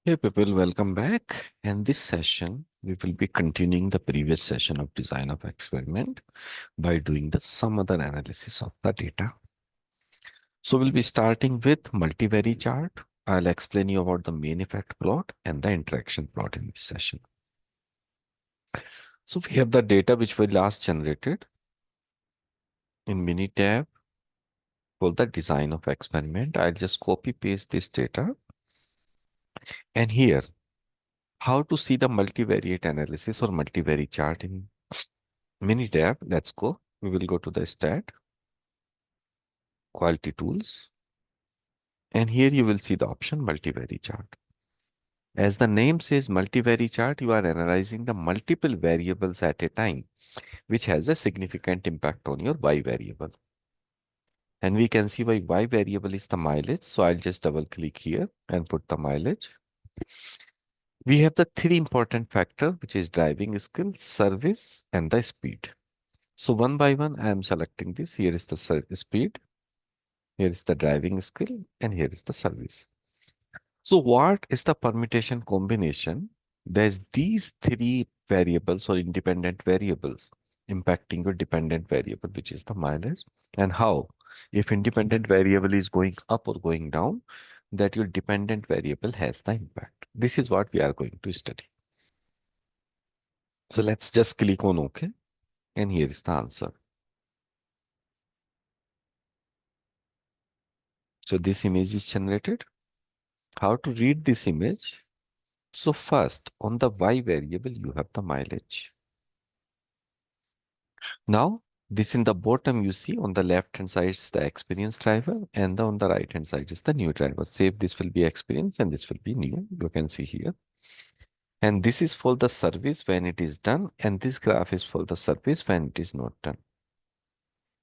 Hey people, welcome back. In this session, we will be continuing the previous session of design of experiment by doing the some other analysis of the data. So we'll be starting with multivariate chart. I'll explain you about the main effect plot and the interaction plot in this session. So we have the data which we last generated in Minitab for the design of experiment. I'll just copy paste this data. And here, how to see the multivariate analysis or multivariate chart in Minitab. Let's go. We will go to the stat, quality tools, and here you will see the option multivariate chart. As the name says multivariate chart, you are analyzing the multiple variables at a time, which has a significant impact on your y variable. And we can see why y variable is the mileage. So I'll just double click here and put the mileage. We have the three important factors, which is driving skill, service, and the speed. So one by one, I am selecting this. Here is the speed. Here is the driving skill, and here is the service. So what is the permutation combination? There's these three variables or independent variables impacting your dependent variable, which is the mileage. And how? If independent variable is going up or going down, that your dependent variable has the impact. This is what we are going to study. So let's just click on OK. And here is the answer. So this image is generated. How to read this image? So first, on the y variable, you have the mileage. Now, this in the bottom you see on the left hand side is the experience driver and on the right hand side is the new driver. Save this will be experience and this will be new. You can see here. And this is for the service when it is done and this graph is for the service when it is not done.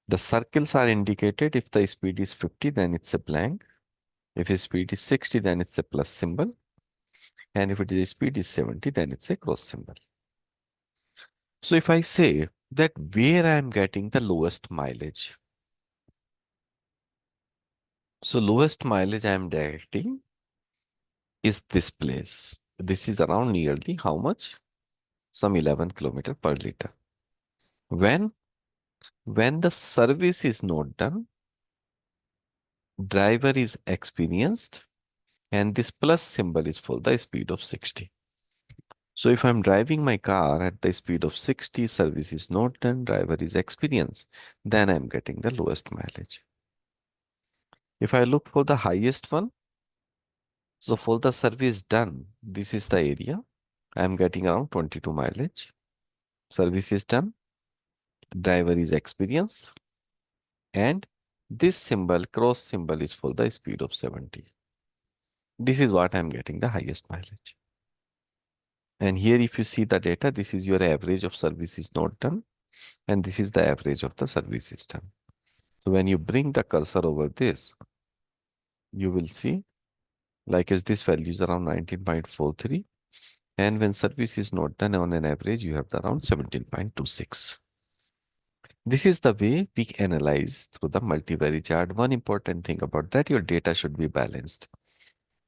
The circles are indicated if the speed is 50 then it's a blank. If the speed is 60 then it's a plus symbol. And if it is speed is 70 then it's a cross symbol. So if I say that where I am getting the lowest mileage, so lowest mileage I am directing is this place. This is around nearly how much? Some 11 kilometer per liter. When the service is not done, driver is experienced, and this plus symbol is for the speed of 60. So if I'm driving my car at the speed of 60, service is not done, driver is experienced, then I'm getting the lowest mileage. If I look for the highest one, so for the service done, this is the area. I'm getting around 22 mileage. Service is done, driver is experienced, and this symbol, cross symbol, is for the speed of 70. This is what I'm getting the highest mileage. And here if you see the data, this is your average of service is not done, and this is the average of the service is done. So when you bring the cursor over this, you will see like as this value is around 19.43, and when service is not done on an average, you have the around 17.26. This is the way we analyze through the multivariate chart. One important thing about that, your data should be balanced.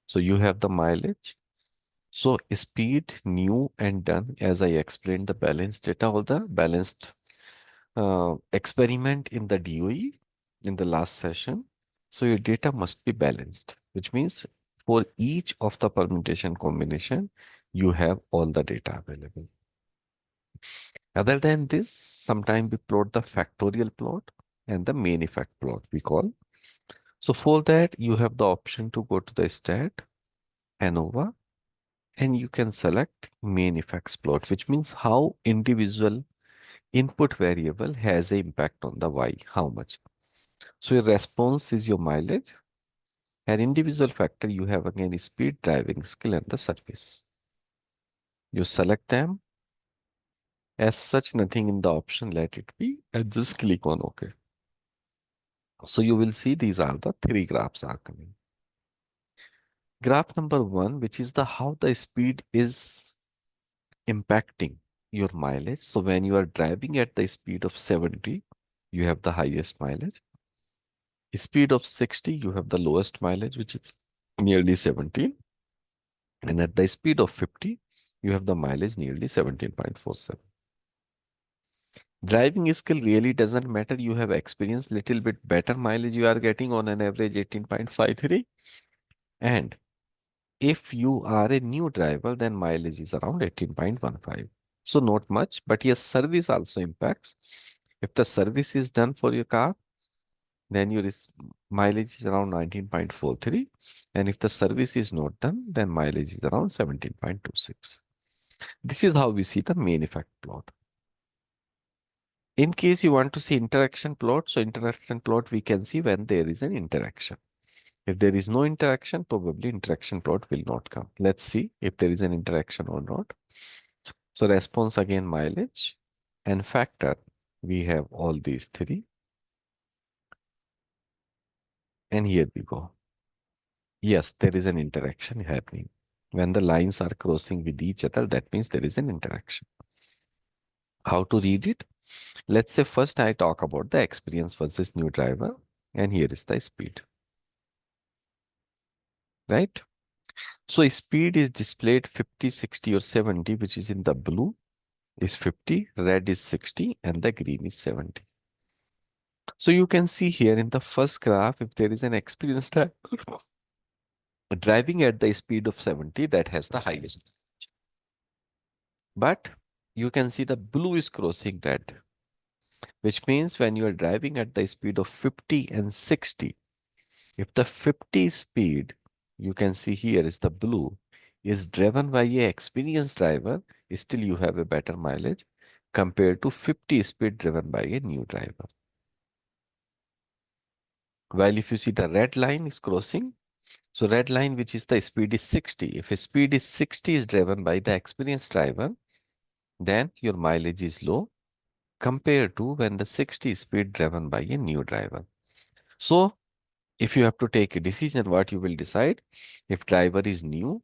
So you have the mileage. So speed, new and done, as I explained the balanced data, all the balanced experiment in the DOE in the last session. So your data must be balanced, which means for each of the permutation combination, you have all the data available. Other than this, sometimes we plot the factorial plot and the main effect plot we call. So for that, you have the option to go to the stat, ANOVA, and you can select main effects plot, which means how individual input variable has an impact on the Y, how much. So your response is your mileage, and individual factor you have again speed, driving skill, and the service. You select them. As such, nothing in the option, let it be, and just click on OK. So you will see these are the three graphs are coming. Graph number one, which is the how the speed is impacting your mileage. So when you are driving at the speed of 70, you have the highest mileage. Speed of 60, you have the lowest mileage, which is nearly 17. And at the speed of 50, you have the mileage nearly 17.47. Driving skill really doesn't matter. You have experienced little bit better mileage you are getting on an average 18.53. And if you are a new driver, then mileage is around 18.15. So not much, but yes, service also impacts. If the service is done for your car, then your mileage is around 19.43. And if the service is not done, then mileage is around 17.26. This is how we see the main effect plot. In case you want to see interaction plot, so interaction plot we can see when there is an interaction. If there is no interaction, probably interaction plot will not come. Let's see if there is an interaction or not. So response again mileage and factor. We have all these three. And here we go. Yes, there is an interaction happening. When the lines are crossing with each other, that means there is an interaction. How to read it? Let's say first I talk about the experience versus new driver, and here is the speed, right? So speed is displayed 50, 60 or 70, which is in the blue is 50, red is 60, and the green is 70. So you can see here in the first graph, if there is an experienced driver driving at the speed of 70, that has the highest. But you can see the blue is crossing red, which means when you are driving at the speed of 50 and 60, if the 50 speed, you can see here is the blue, is driven by a experienced driver, still you have a better mileage compared to 50 speed driven by a new driver. While if you see the red line is crossing, so red line which is the speed is 60. If a speed is 60 is driven by the experienced driver, then your mileage is low compared to when the 60 speed driven by a new driver. So if you have to take a decision, what you will decide, if driver is new,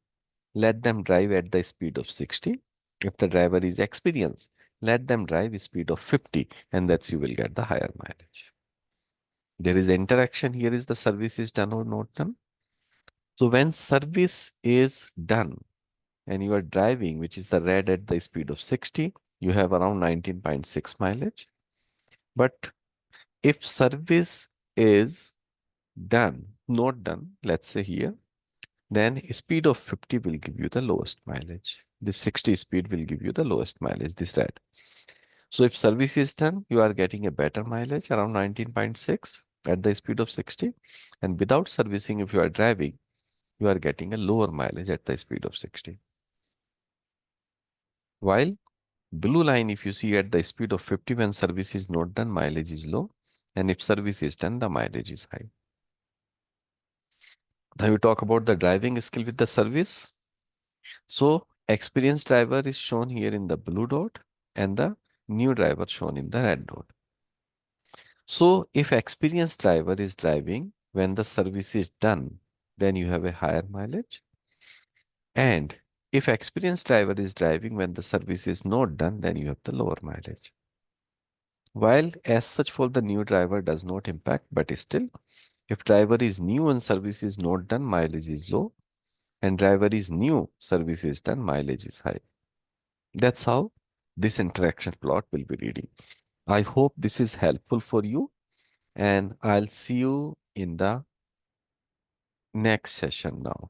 let them drive at the speed of 60. If the driver is experienced, let them drive speed of 50, and that's you will get the higher mileage. There is interaction here, is the service is done or not done. So when service is done and you are driving, which is the red at the speed of 60, you have around 19.6 mileage. But if service is done, not done, let's say here, then speed of 50 will give you the lowest mileage. This 60 speed will give you the lowest mileage, this red. So if service is done, you are getting a better mileage around 19.6 at the speed of 60. And without servicing, if you are driving, you are getting a lower mileage at the speed of 60. While blue line, if you see at the speed of 50, when service is not done, mileage is low. And if service is done, the mileage is high. Now we talk about the driving skill with the service. So experienced driver is shown here in the blue dot and the new driver shown in the red dot. So if experienced driver is driving when the service is done, then you have a higher mileage. And if experienced driver is driving when the service is not done, then you have the lower mileage. While as such for the new driver does not impact, but still, if driver is new and service is not done, mileage is low. And driver is new, service is done, mileage is high. That's how this interaction plot will be reading. I hope this is helpful for you, and I'll see you in the next session now.